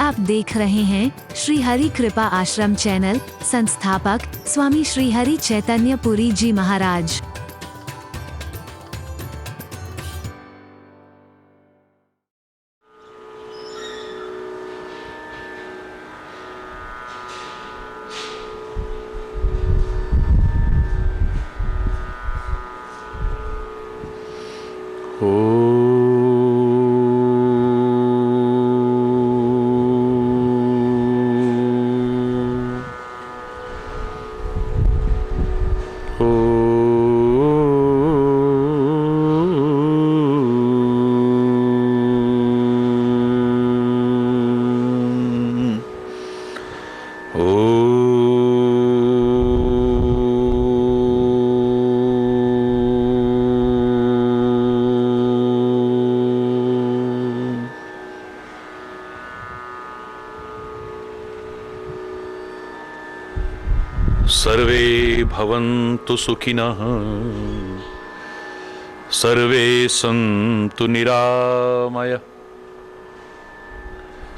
आप देख रहे हैं श्री हरि कृपा आश्रम चैनल। संस्थापक स्वामी श्री हरि चैतन्य पुरी जी महाराज। सर्वे भवन्तु सुखिनः, सर्वे सन्तु निरामयः,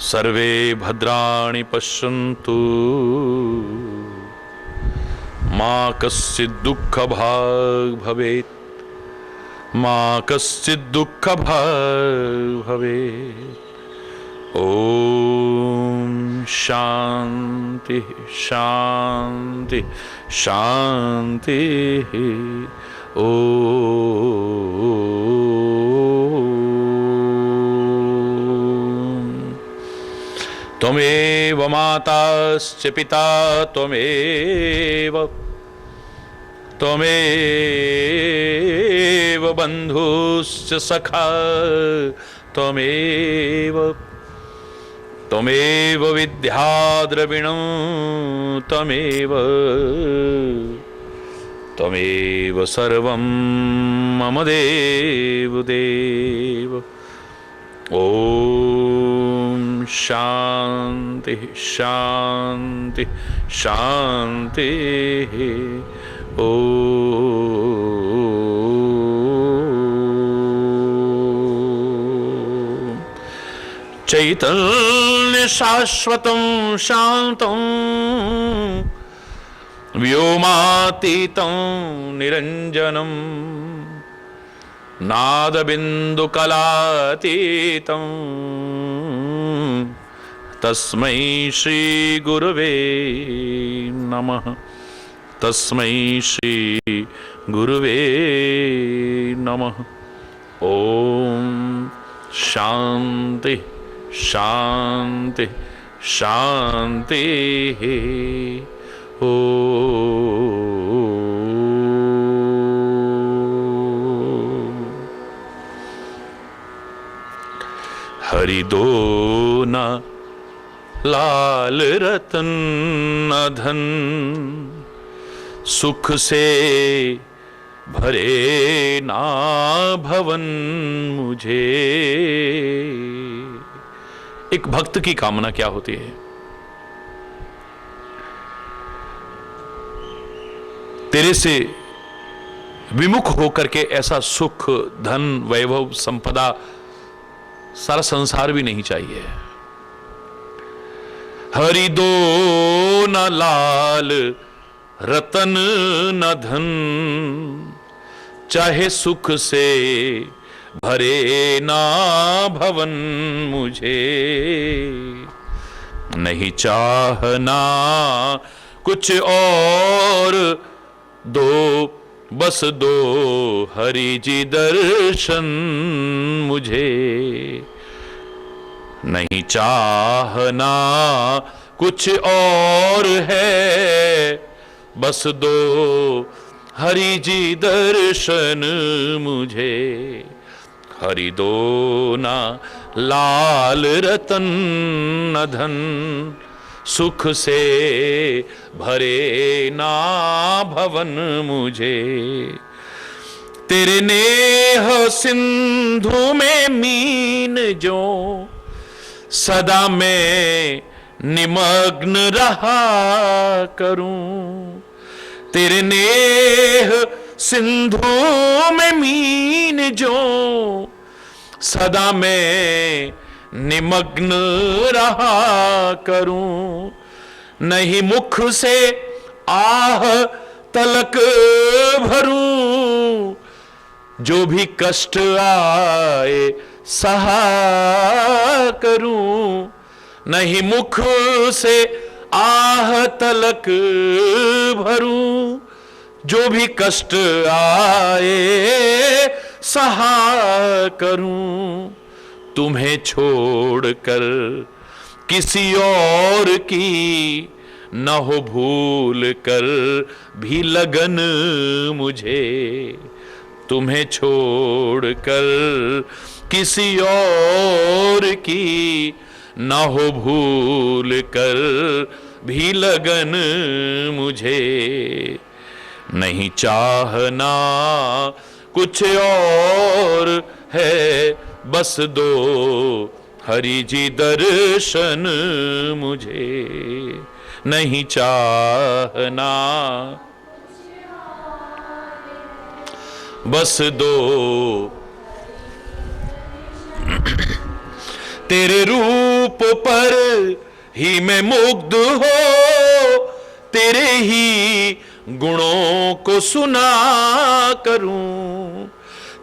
सर्वे भद्राणि पश्यन्तु, मा कश्चित् दुःखभाग् भवेत्, मा कश्चित् दुःखभाग् भवेत्। ओम शांति शांति शांति। ओम त्वमेव माताश्च पिता त्वमेव, त्वमेव बन्धुश्च सखा त्वमेव, त्वमेव विद्या द्रविणं त्वमेव, त्वमेव सर्वं मम देव देव। ओम शांति शांति शांति। चैतन्य शाश्वतं शान्तं व्योमातीतं निरञ्जनं नादबिन्दुकलातीतं तस्मै श्री गुरुवे नमः, तस्मै श्री गुरुवे नमः। ओम शांति शांति शांति। हरि दो न लाल रतन न धन, सुख से भरे ना भवन मुझे। एक भक्त की कामना क्या होती है? तेरे से विमुख होकर के ऐसा सुख, धन, वैभव, संपदा, सारा संसार भी नहीं चाहिए। हरि दो न लाल रतन न धन, चाहे सुख से भरे ना भवन मुझे। नहीं चाहना कुछ और, दो बस दो हरि जी दर्शन मुझे। नहीं चाहना कुछ और है, बस दो हरि जी दर्शन मुझे। हरि दो ना लाल रतन न धन, सुख से भरे ना भवन मुझे। तेरे नेह सिंधु में मीन जो, सदा मैं निमग्न रहा करूं। तेरे नेह सिंधु में मीन जो, सदा मैं निमग्न रहा करूं, नहीं मुख से आह तलक भरूं, जो भी कष्ट आए सहा करूं, नहीं मुख से आह तलक भरूं, जो भी कष्ट आए सहा करूं, तुम्हें छोड़कर किसी और की न हो भूल कर भी लगन मुझे, तुम्हें छोड़कर किसी और की न हो भूल कर भी लगन मुझे, नहीं चाहना कुछ और है, बस दो हरि जी दर्शन मुझे, नहीं चाहना बस दो तेरे रूप पर ही मैं मुग्ध हो, तेरे ही गुणों को सुना करूं,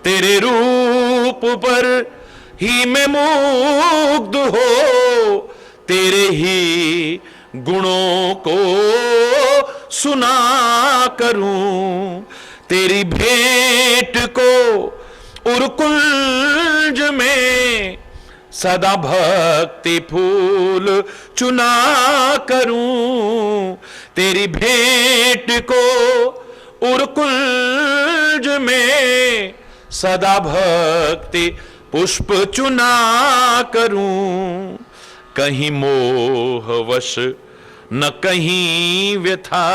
तेरे रूप पर ही मैं मुग्ध हो, तेरे ही गुणों को सुना करूं, तेरी भेंट को उरकुंज में सदा भक्ति फूल चुना करूं, तेरी भेंट को उरकुंज में सदा भक्ति पुष्प चुना करूं, कहीं मोहवश न कहीं व्यथा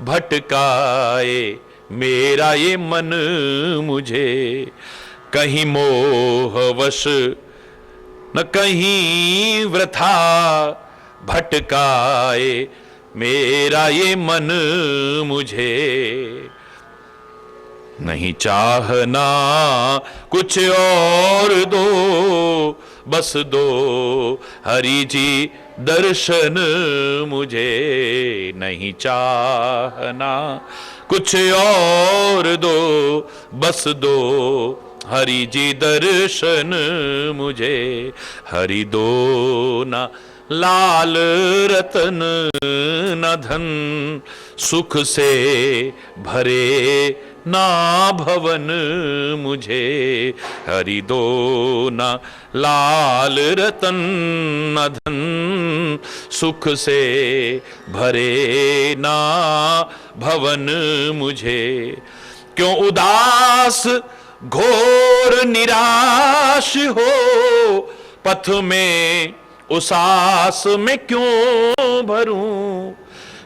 भटकाए मेरा ये मन मुझे, कहीं मोहवश न कहीं वृथा भटकाए मेरा ये मन मुझे, नहीं चाहना कुछ और दो, बस दो हरि जी दर्शन मुझे, नहीं चाहना कुछ और दो, बस दो हरि जी दर्शन मुझे, हरि दो ना लाल रतन न धन, सुख से भरे ना भवन मुझे, हरि दो ना लाल रतन न धन, सुख से भरे ना भवन मुझे, क्यों उदास घोर निराश हो, पथ में उस आस में क्यों भरूं,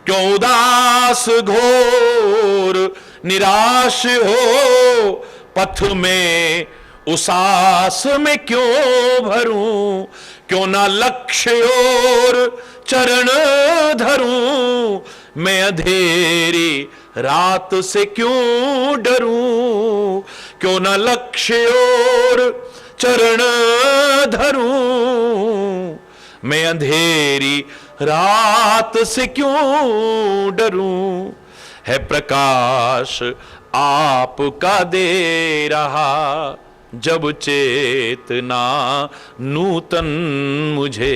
क्यों उदास घोर निराश हो, पथ में उस आस में क्यों भरूं, क्यों ना लक्ष्य और चरण धरूं, मैं अंधेरी रात से क्यों डरूं, क्यों ना लक्ष्य और चरण धरूं, मैं अंधेरी रात से क्यों डरूं, है प्रकाश आपका दे रहा जब चेतना नूतन मुझे,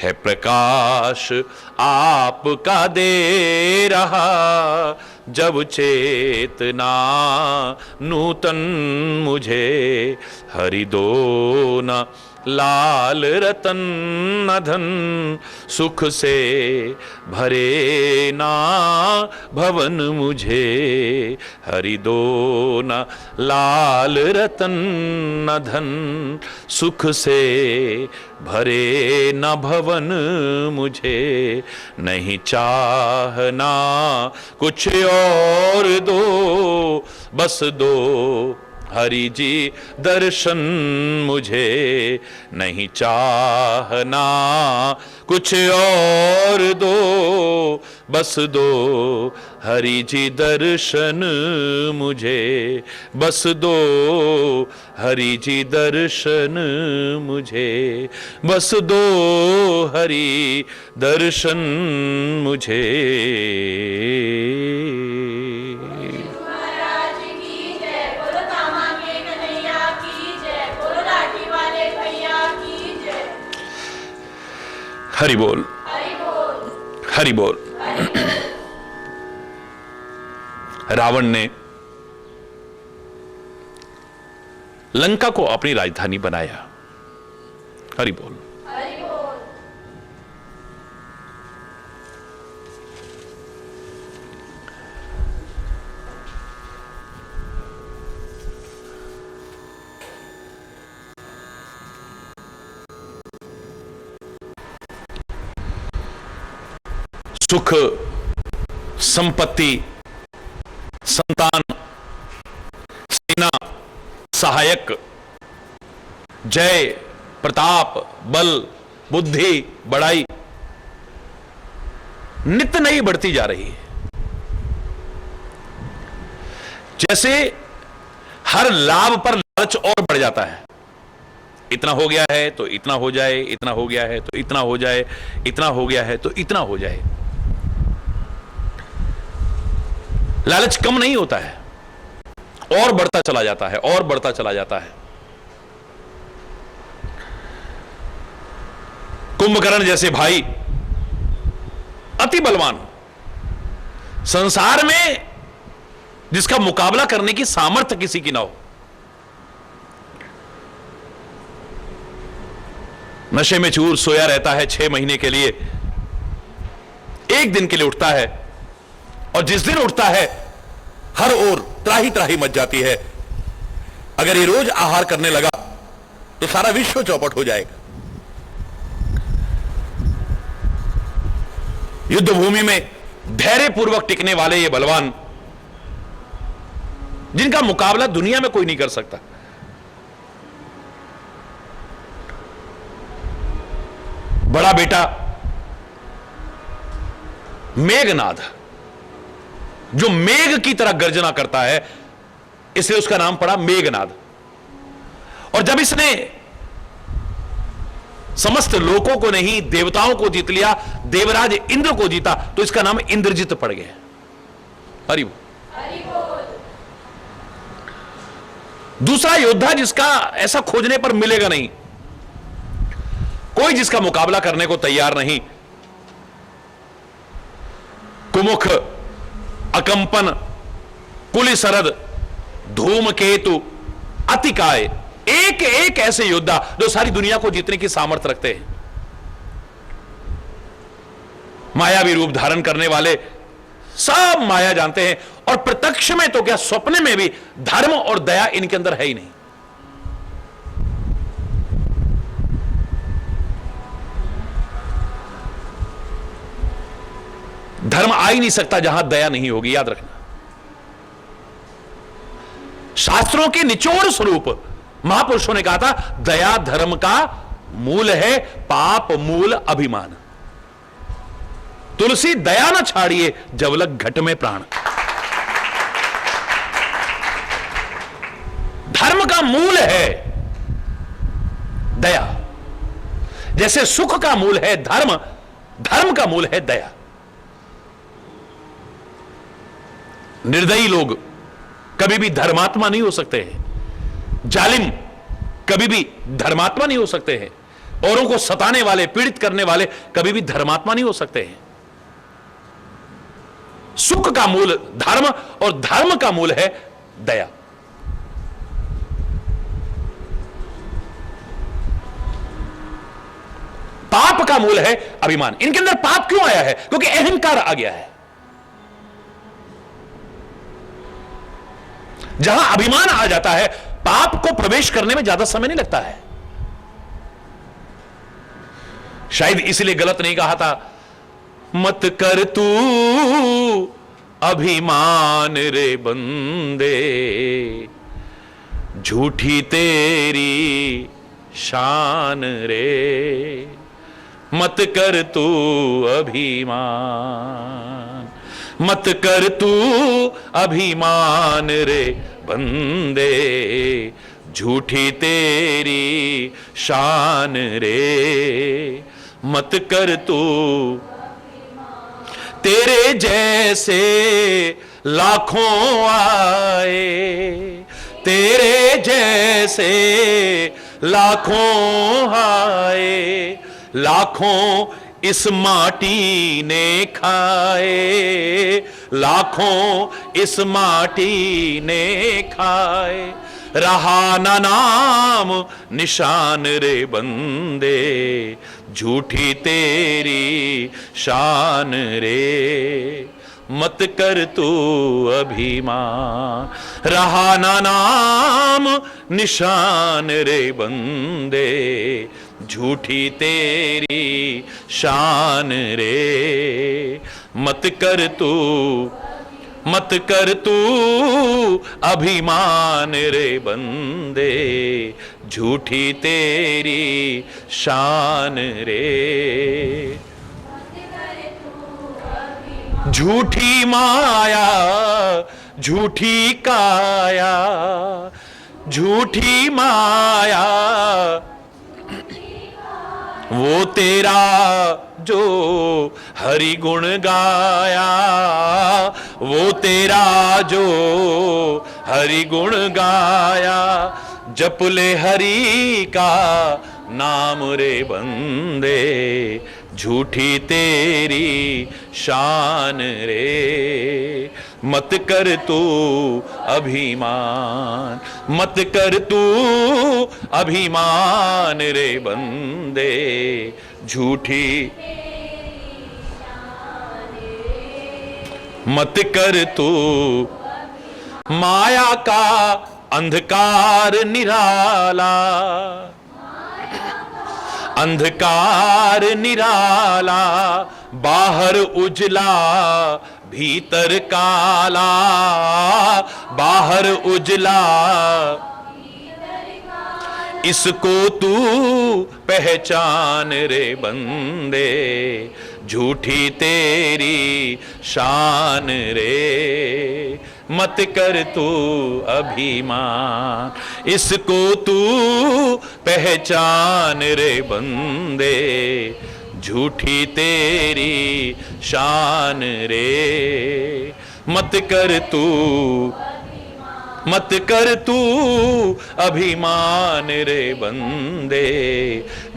है प्रकाश आपका दे रहा जब चेतना नूतन मुझे, हरि दो ना लाल रतन न धन, सुख से भरे ना भवन मुझे, हरि दो ना लाल रतन न धन, सुख से भरे न भवन मुझे, नहीं चाहना कुछ और दो, बस दो हरि जी दर्शन मुझे नहीं चाहना, कुछ और दो, बस दो हरि जी दर्शन मुझे, बस दो हरि जी दर्शन मुझे, बस दो हरि दर्शन मुझे। महाराज की जय, बोलो कामा के कन्हैया की जय, बोलो लाठी वाले भैया की जय। हरि बोल, हरि बोल, हरि बोल। हरि बोल। रावण ने लंका को अपनी राजधानी बनाया। हरि बोल। हरि बोल। सुख, संपत्ति, संतान, सेना, सहायक, जय, प्रताप, बल, बुद्धि, बड़ाई नित्य नई बढ़ती जा रही है। जैसे हर लाभ पर लालच और बढ़ जाता है। इतना हो गया है तो इतना हो जाए, इतना हो गया है तो इतना हो जाए, इतना हो गया है तो इतना हो जाए। लालच कम नहीं होता है, और बढ़ता चला जाता है, और बढ़ता चला जाता है। कुंभकर्ण जैसे भाई अति बलवान, संसार में जिसका मुकाबला करने की सामर्थ्य किसी की ना हो, नशे में चूर सोया रहता है 6 महीने के लिए, एक दिन के लिए उठता है, और जिस दिन उठता है हर ओर त्राही त्राही मच जाती है। अगर ये रोज आहार करने लगा तो सारा विश्व चौपट हो जाएगा। युद्ध भूमि में धैर्य पूर्वक टिकने वाले ये बलवान, जिनका मुकाबला दुनिया में कोई नहीं कर सकता, बड़ा बेटा मेघनाद, जो मेघ की तरह गर्जना करता है, इसलिए उसका नाम पड़ा मेघनाद। और जब इसने समस्त लोकों को नहीं, देवताओं को जीत लिया, देवराज इंद्र को जीता, तो इसका नाम इंद्रजित पड़ गया। हरि बोल। हरि बोल। दूसरा योद्धा जिसका ऐसा खोजने पर मिलेगा नहीं, कोई जिसका मुकाबला करने को तैयार नहीं, कुमुख, अकंपन, कुलिसरद, धूमकेतु, अतिकाय, एक एक ऐसे योद्धा जो सारी दुनिया को जीतने की सामर्थ्य रखते हैं। मायावी रूप धारण करने वाले, सब माया जानते हैं, और प्रत्यक्ष में तो क्या, स्वप्न में भी धर्म और दया इनके अंदर है ही नहीं। धर्म आ ही नहीं सकता जहां दया नहीं होगी, याद रखना। शास्त्रों के निचोड़ स्वरूप महापुरुषों ने कहा था, दया धर्म का मूल है, पाप मूल अभिमान। तुलसी दया न छाड़िए, जवलक घट में प्राण। धर्म का मूल है दया, जैसे सुख का मूल है धर्म, धर्म का मूल है दया। निर्दयी लोग कभी भी धर्मात्मा नहीं हो सकते हैं, जालिम कभी भी धर्मात्मा नहीं हो सकते हैं, औरों को सताने वाले, पीड़ित करने वाले कभी भी धर्मात्मा नहीं हो सकते हैं। सुख का मूल धर्म, और धर्म का मूल है दया। पाप का मूल है अभिमान। इनके अंदर पाप क्यों आया है? क्योंकि अहंकार आ गया है। जहां अभिमान आ जाता है, पाप को प्रवेश करने में ज्यादा समय नहीं लगता है। शायद इसलिए गलत नहीं कहा था, मत कर तू अभिमान रे बंदे, झूठी तेरी शान रे, मत कर तू अभिमान, मत कर तू अभिमान रे बंदे, झूठी तेरी शान रे, मत कर तू। तेरे जैसे लाखों आए, तेरे जैसे लाखों आए, लाखों इस माटी ने खाए, लाखों इस माटी ने खाए, रहा ना नाम निशान रे बंदे, झूठी तेरी शान रे, मत कर तू अभिमान, रहा ना नाम निशान रे बंदे, झूठी तेरी शान रे, मत कर तू, मत कर तू अभिमान रे बंदे, झूठी तेरी शान रे। झूठी माया झूठी काया, झूठी माया वो तेरा जो हरि गुण गाया, वो तेरा जो हरि गुण गाया, जप ले हरि का नाम रे बंदे, झूठी तेरी शान रे, मत कर तू अभिमान, मत कर तू अभिमान रे बंदे, झूठी मत कर तू। माया का अंधकार निराला, अंधकार निराला, बाहर उजला भीतर काला, बाहर उजला इसको तू पहचान रे बंदे, झूठी तेरी शान रे, मत कर तू अभिमान, इसको तू पहचान रे बंदे, झूठी तेरी शान रे, मत कर तू, मत कर तू अभिमान रे बंदे,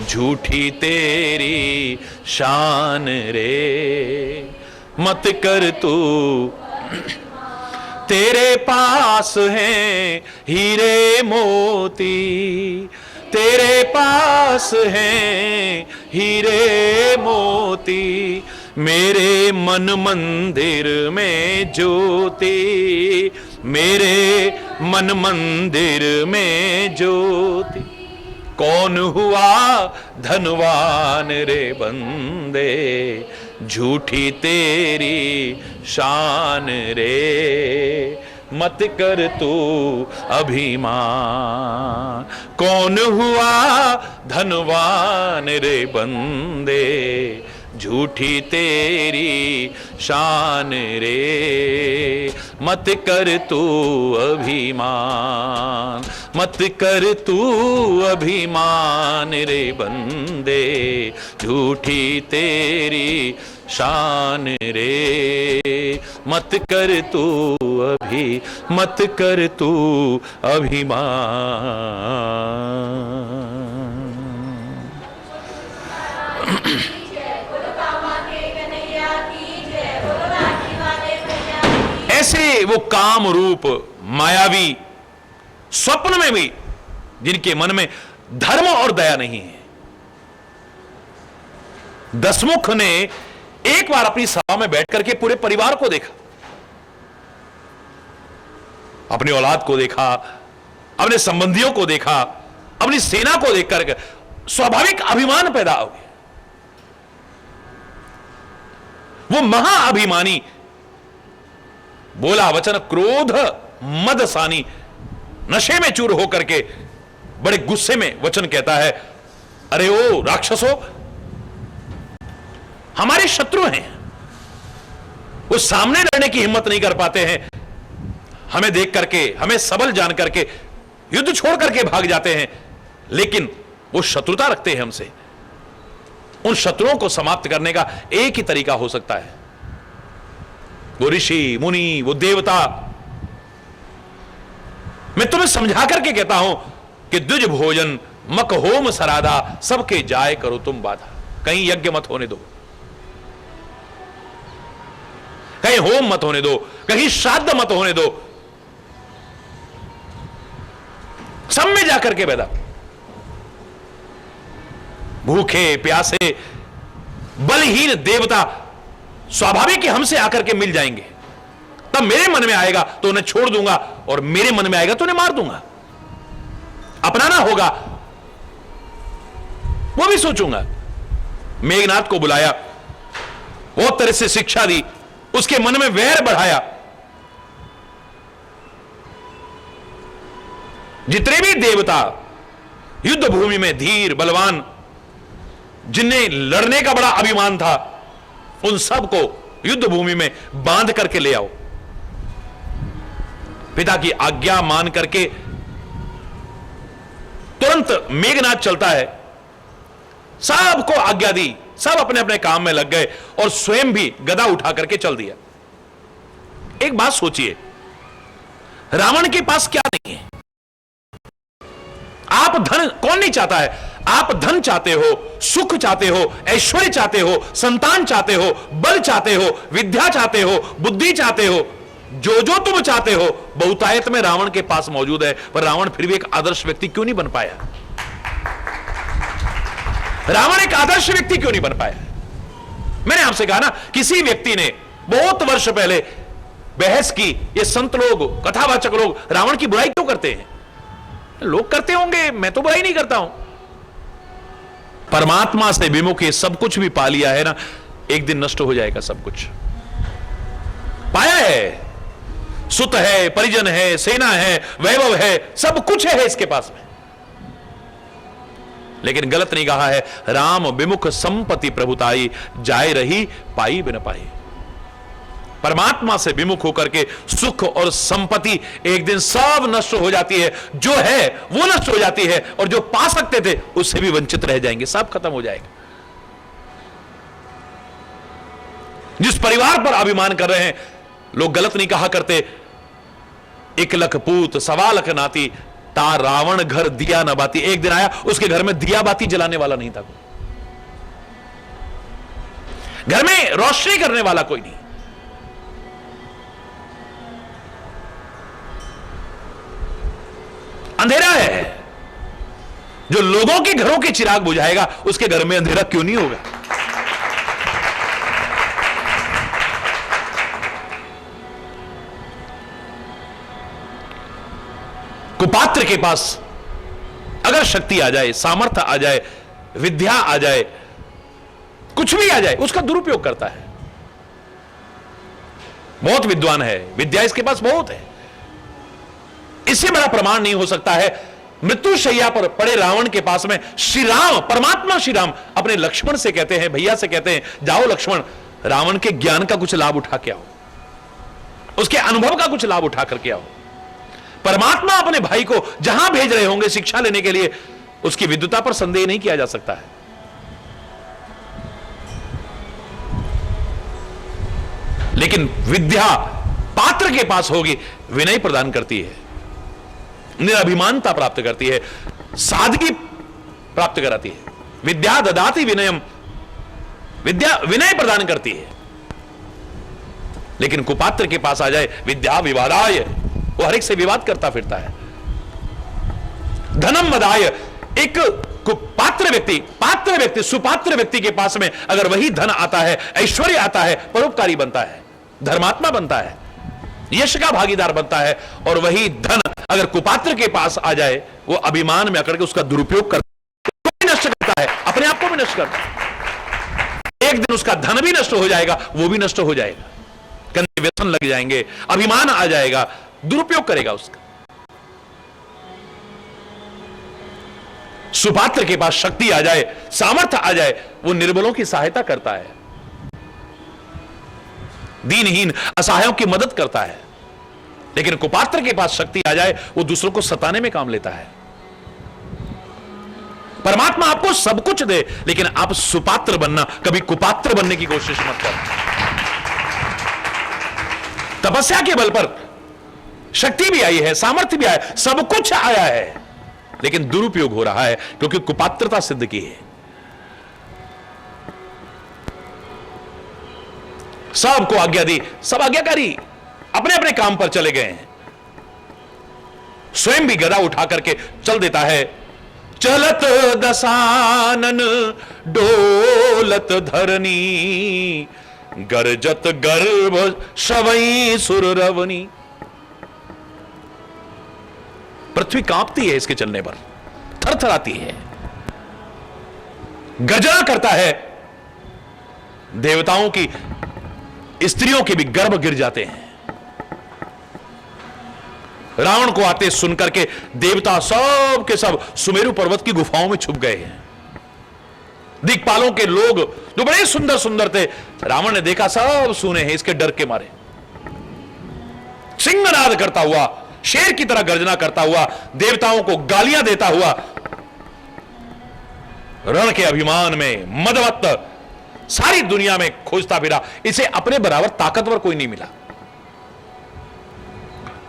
झूठी तेरी शान रे, मत कर तू। तेरे पास हैं हीरे मोती, तेरे पास हैं हीरे मोती, मेरे मन मंदिर में ज्योति, मेरे मन मंदिर में ज्योति, कौन हुआ धनवान रे बंदे, झूठी तेरी शान रे, मत कर तू अभिमान, कौन हुआ धनवान रे बंदे, झूठी तेरी शान रे, मत कर तू अभिमान, मत कर तू अभिमान रे बंदे, झूठी तेरी शान रे, मत कर तू मत कर तू अभिमान। ऐसे वो काम रूप मायावी स्वप्न में भी जिनके मन में धर्म और दया नहीं है, दसमुख ने एक बार अपनी सभा में बैठ करके पूरे परिवार को देखा, अपनी औलाद को देखा, अपने संबंधियों को देखा, अपनी सेना को देखकर स्वाभाविक अभिमान पैदा हो गया। वो महाअभिमानी बोला वचन क्रोध मदसानी, नशे में चूर होकर के बड़े गुस्से में वचन कहता है, अरे ओ राक्षसों, हमारे शत्रु हैं, वो सामने लड़ने की हिम्मत नहीं कर पाते हैं, हमें देख करके, हमें सबल जान करके युद्ध छोड़ करके भाग जाते हैं, लेकिन वो शत्रुता रखते हैं हमसे। उन शत्रुओं को समाप्त करने का एक ही तरीका हो सकता है, वो ऋषि मुनि, वो देवता। मैं तुम्हें समझा करके कहता हूं कि द्विज भोजन मक होम सराधा, सबके जाए करो तुम बाधा। कहीं यज्ञ मत होने दो, कहीं होम मत होने दो, कहीं श्राद्ध मत होने दो, सब में जाकर के बैठा। भूखे प्यासे बलहीन देवता स्वाभाविक ही हमसे आकर के मिल जाएंगे, तब मेरे मन में आएगा तो उन्हें छोड़ दूंगा, और मेरे मन में आएगा तो उन्हें मार दूंगा। अपनाना होगा वो भी सोचूंगा। मेघनाथ को बुलाया, बहुत तरह से शिक्षा दी, उसके मन में वैर बढ़ाया। जितने भी देवता युद्ध भूमि में धीर बलवान, जिन्हें लड़ने का बड़ा अभिमान था, उन सबको युद्ध भूमि में बांध करके ले आओ। पिता की आज्ञा मान करके तुरंत मेघनाथ चलता है, सबको आज्ञा दी, सब अपने अपने काम में लग गए और स्वयं भी गदा उठा करके चल दिया। एक बात सोचिए, रावण के पास क्या नहीं है? आप धन, कौन नहीं चाहता है? आप धन चाहते हो, सुख चाहते हो, ऐश्वर्य चाहते हो, संतान चाहते हो, बल चाहते हो, विद्या चाहते हो, बुद्धि चाहते हो, जो जो तुम चाहते हो बहुतायत में रावण के पास मौजूद है। पर रावण फिर भी एक आदर्श व्यक्ति क्यों नहीं बन पाया? रावण एक आदर्श व्यक्ति क्यों नहीं बन पाया? मैंने आपसे कहा ना, किसी व्यक्ति ने बहुत वर्ष पहले बहस की, ये संत लोग, कथावाचक लोग रावण की बुराई क्यों करते हैं? लोग करते होंगे, मैं तो बुराई नहीं करता हूं। परमात्मा से विमुख ये सब कुछ भी पा लिया है ना, एक दिन नष्ट हो जाएगा। सब कुछ पाया है, सुत है, परिजन है, सेना है, वैभव है, सब कुछ है इसके पास में, लेकिन गलत नहीं कहा है, राम विमुख संपत्ति प्रभुताई, जाए रही पाई बिन पाई। परमात्मा से विमुख होकर के सुख और संपत्ति एक दिन सब नष्ट हो जाती है, जो है वो नष्ट हो जाती है, और जो पा सकते थे उससे भी वंचित रह जाएंगे, सब खत्म हो जाएगा। जिस परिवार पर अभिमान कर रहे हैं, लोग गलत नहीं कहा करते, 1 लख पूत 1.25 लाख नाती, ता रावण घर दिया न बाती। एक दिन आया, उसके घर में दिया बाती जलाने वाला नहीं था, घर में रोशनी करने वाला कोई नहीं। अंधेरा है, जो लोगों के घरों के चिराग बुझाएगा उसके घर में अंधेरा क्यों नहीं होगा? कुपात्र के पास अगर शक्ति आ जाए, सामर्थ्य आ जाए, विद्या आ जाए, कुछ भी आ जाए, उसका दुरुपयोग करता है। बहुत विद्वान है, विद्या इसके पास बहुत है, इससे बड़ा प्रमाण नहीं हो सकता है। मृत्यु शैया पर पड़े रावण के पास में श्री राम, परमात्मा श्री राम अपने लक्ष्मण से कहते हैं, भैया से कहते हैं, जाओ लक्ष्मण, रावण के ज्ञान का कुछ लाभ उठा के आओ, उसके अनुभव का कुछ लाभ उठा करके आओ। परमात्मा अपने भाई को जहां भेज रहे होंगे शिक्षा लेने के लिए, उसकी विद्वता पर संदेह नहीं किया जा सकता है। लेकिन विद्या पात्र के पास होगी, विनय प्रदान करती है, निराभिमानता प्राप्त करती है, सादगी प्राप्त कराती है। विद्या ददाति विनयम, विद्या विनय प्रदान करती है। लेकिन कुपात्र के पास आ जाए, विद्या विवादाय, वो हर एक से विवाद करता फिरता है। धनम मदाय, एक कुपात्र व्यक्ति, पात्र व्यक्ति, सुपात्र व्यक्ति के पास में अगर वही धन आता है, ऐश्वर्य आता है, परोपकारी बनता है, धर्मात्मा बनता है, यश का भागीदार बनता है। और वही धन अगर कुपात्र के पास आ जाए, वो अभिमान में अकड़ के उसका दुरुपयोग करता है, नष्ट करता है, अपने आप को भी नष्ट करता है। एक दिन उसका धन भी नष्ट हो जाएगा, वो भी नष्ट हो जाएगा, कंधे व्यसन लग जाएंगे, अभिमान आ जाएगा, दुरुपयोग करेगा उसका। सुपात्र के पास शक्ति आ जाए, सामर्थ्य आ जाए, वो निर्बलों की सहायता करता है, दीनहीन असहायों की मदद करता है। लेकिन कुपात्र के पास शक्ति आ जाए, वो दूसरों को सताने में काम लेता है। परमात्मा आपको सब कुछ दे, लेकिन आप सुपात्र बनना, कभी कुपात्र बनने की कोशिश मत करना। तपस्या के बल पर शक्ति भी आई है, सामर्थ्य भी आया, सब कुछ आया है, लेकिन दुरुपयोग हो रहा है क्योंकि कुपात्रता सिद्ध की है। सबको आज्ञा दी, सब आज्ञाकारी अपने अपने काम पर चले गए हैं। स्वयं भी गदा उठा करके चल देता है। चलत दसानन डोलत धरनी, गरजत गर्भ शवई सुररवनी। पृथ्वी कांपती है इसके चलने पर, थरथराती है, गर्जना करता है। देवताओं की स्त्रियों के भी गर्भ गिर जाते हैं। रावण को आते सुनकर के देवता सब के सब सुमेरु पर्वत की गुफाओं में छुप गए हैं। दिक्पालों के लोग जो बड़े सुंदर सुंदर थे, रावण ने देखा सब सूने हैं, इसके डर के मारे सिंहनाद करता हुआ, शेर की तरह गर्जना करता हुआ, देवताओं को गालियां देता हुआ, रण के अभिमान में मदमत्त सारी दुनिया में खोजता फिरा। इसे अपने बराबर ताकतवर कोई नहीं मिला।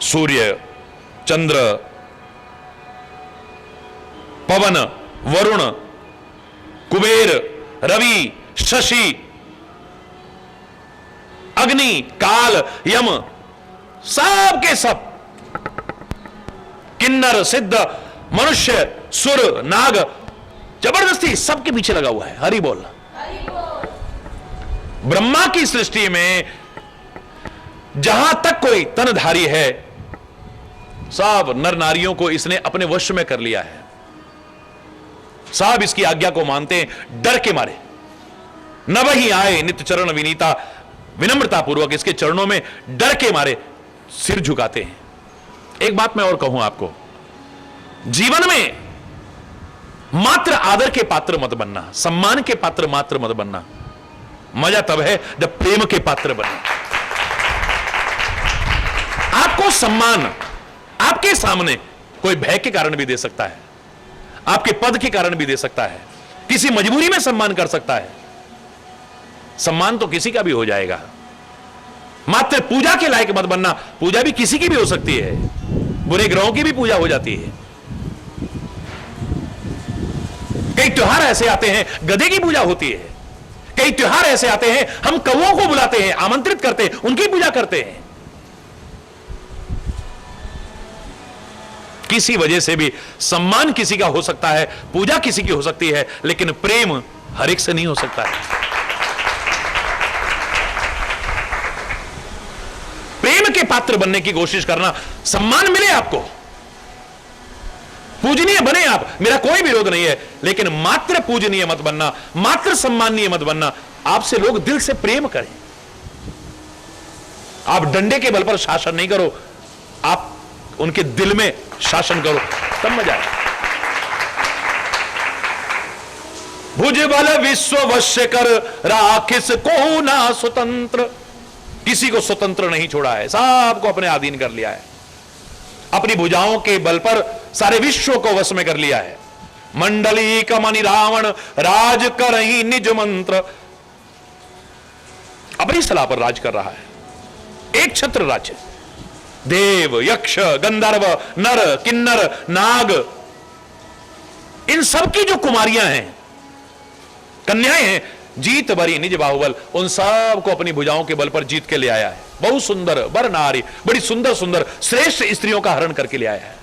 सूर्य, चंद्र, पवन, वरुण, कुबेर, रवि, शशि, अग्नि, काल, यम, सब के सब, किन्नर, सिद्ध, मनुष्य, सुर, नाग, जबरदस्ती सबके पीछे लगा हुआ है। हरि बोल। ब्रह्मा की सृष्टि में जहां तक कोई तनधारी है, सब नर नारियों को इसने अपने वश में कर लिया है। सब इसकी आज्ञा को मानते हैं, डर के मारे। न वही आए नित्य चरण विनीता, विनम्रता पूर्वक इसके चरणों में डर के मारे सिर झुकाते हैं। एक बात मैं और कहूं आपको, जीवन में मात्र आदर के पात्र मत बनना, सम्मान के पात्र मात्र मत बनना। मजा तब है जब प्रेम के पात्र बने। आपको सम्मान आपके सामने कोई भय के कारण भी दे सकता है, आपके पद के कारण भी दे सकता है, किसी मजबूरी में सम्मान कर सकता है। सम्मान तो किसी का भी हो जाएगा, मात्र पूजा के लायक मत बनना। पूजा भी किसी की भी हो सकती है, बुरे ग्रहों की भी पूजा हो जाती है। कई त्योहार ऐसे आते हैं गधे की पूजा होती है, कई त्योहार ऐसे आते हैं हम कौओं को बुलाते हैं, आमंत्रित करते हैं, उनकी पूजा करते हैं। किसी वजह से भी सम्मान किसी का हो सकता है, पूजा किसी की हो सकती है, लेकिन प्रेम हर एक से नहीं हो सकता है। प्रेम के पात्र बनने की कोशिश करना, सम्मान मिले आपको, पूजनीय बने आप, मेरा कोई विरोध नहीं है, लेकिन मात्र पूजनीय मत बनना, मात्र सम्माननीय मत बनना। आपसे लोग दिल से प्रेम करें। आप डंडे के बल पर शासन नहीं करो, आप उनके दिल में शासन करो, तब मजा आए। भुजबल विश्व वश्य कर राखिस को ना स्वतंत्र। किसी को स्वतंत्र नहीं छोड़ा है, सबको अपने अधीन कर लिया है। अपनी भुजाओं के बल पर सारे विश्व को वश में कर लिया है। मंडली कमनि रावण राज करही निज मंत्र। अपनी सलाह पर राज कर रहा है, एक छत्र राज्य। देव, यक्ष, गंधर्व, नर, किन्नर, नाग, इन सब की जो कुमारियां हैं, कन्याएं हैं, जीत बरी निज बाहुबल, उन सब को अपनी भुजाओं के बल पर जीत के ले आया है। बहुत सुंदर वर नारी, बड़ी सुंदर सुंदर श्रेष्ठ स्त्रियों का हरण करके ले आया है।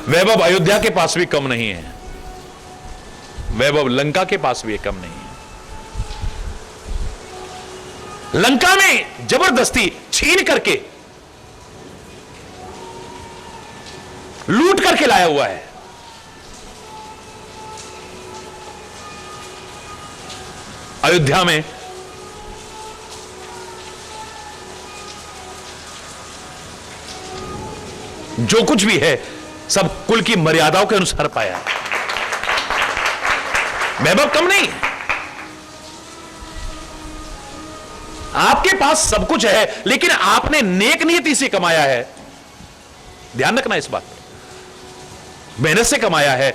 वैभव अयोध्या के पास भी कम नहीं है, वैभव लंका के पास भी कम नहीं है। लंका में जबरदस्ती छीन करके लूट करके लाया हुआ है। अयोध्या में जो कुछ भी है सब कुल की मर्यादाओं के अनुसार पाया है। वैभव कम नहीं है, आपके पास सब कुछ है, लेकिन आपने नेक नियति से कमाया है। ध्यान रखना इस बात पर। मेहनत से कमाया है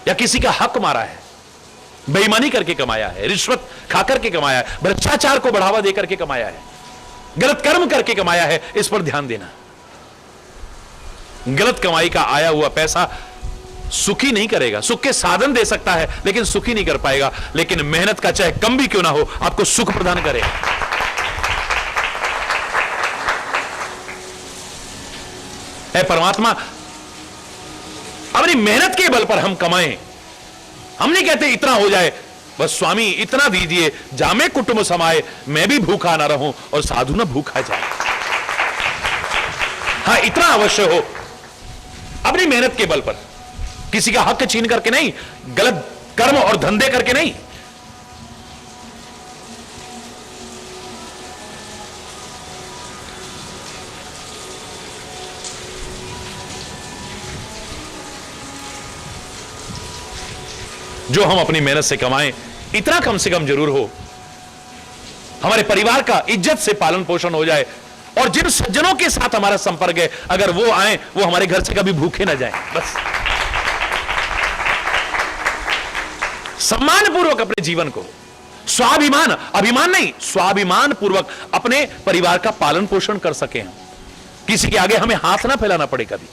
या किसी का हक मारा है, बेईमानी करके कमाया है, रिश्वत खाकर के कमाया है, भ्रष्टाचार को बढ़ावा देकर के कमाया है, गलत कर्म करके कमाया है, इस पर ध्यान देना। गलत कमाई का आया हुआ पैसा सुखी नहीं करेगा, सुख के साधन दे सकता है लेकिन सुखी नहीं कर पाएगा। लेकिन मेहनत का चाहे कम भी क्यों ना हो, आपको सुख प्रदान करेगा। ऐ परमात्मा, अपनी मेहनत के बल पर हम कमाएं। हम नहीं कहते इतना हो जाए, बस स्वामी इतना दीजिए, जामे कुटुंब समाए, मैं भी भूखा ना रहूं और साधु ना भूखा जाए। हां, इतना अवश्य हो, अपनी मेहनत के बल पर, किसी का हक छीन करके नहीं, गलत कर्म और धंधे करके नहीं। जो हम अपनी मेहनत से कमाएं, इतना कम से कम जरूर हो, हमारे परिवार का इज्जत से पालन पोषण हो जाए, और जिन सज्जनों के साथ हमारा संपर्क है, अगर वो आए, वो हमारे घर से कभी भूखे ना जाएं। बस सम्मान पूर्वक अपने जीवन को, स्वाभिमान, अभिमान नहीं, स्वाभिमान पूर्वक अपने परिवार का पालन पोषण कर सके हम, किसी के आगे हमें हाथ ना फैलाना पड़े कभी।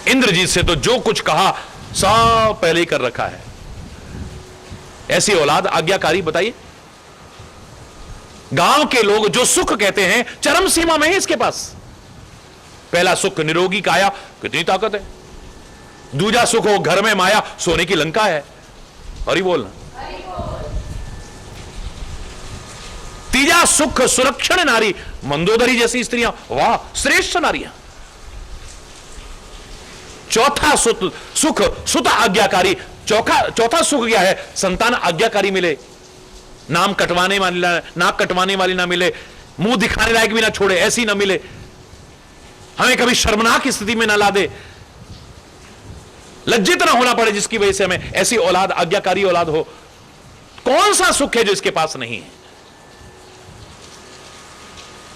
इंद्रजीत से तो जो कुछ कहा सब पहले ही कर रखा है। ऐसी औलाद आज्ञाकारी, बताइए। गांव के लोग जो सुख कहते हैं चरम सीमा में है इसके पास। पहला सुख निरोगी काया, कितनी ताकत है। दूजा सुख हो घर में माया, सोने की लंका है। हरि बोल। तीजा सुख सुरक्षण नारी, मंदोदरी जैसी स्त्रियां, वाह श्रेष्ठ नारियां। चौथा सुख सुत आज्ञाकारी, चौथा सुख क्या है, संतान आज्ञाकारी मिले, नाम कटवाने वाली, नाक कटवाने वाली ना मिले, मुंह दिखाने लायक भी ना छोड़े, ऐसी ना मिले, हमें कभी शर्मनाक स्थिति में ना ला दे, लज्जित ना होना पड़े जिसकी वजह से हमें ऐसी औलाद, आज्ञाकारी औलाद हो। कौन सा सुख है जो इसके पास नहीं है।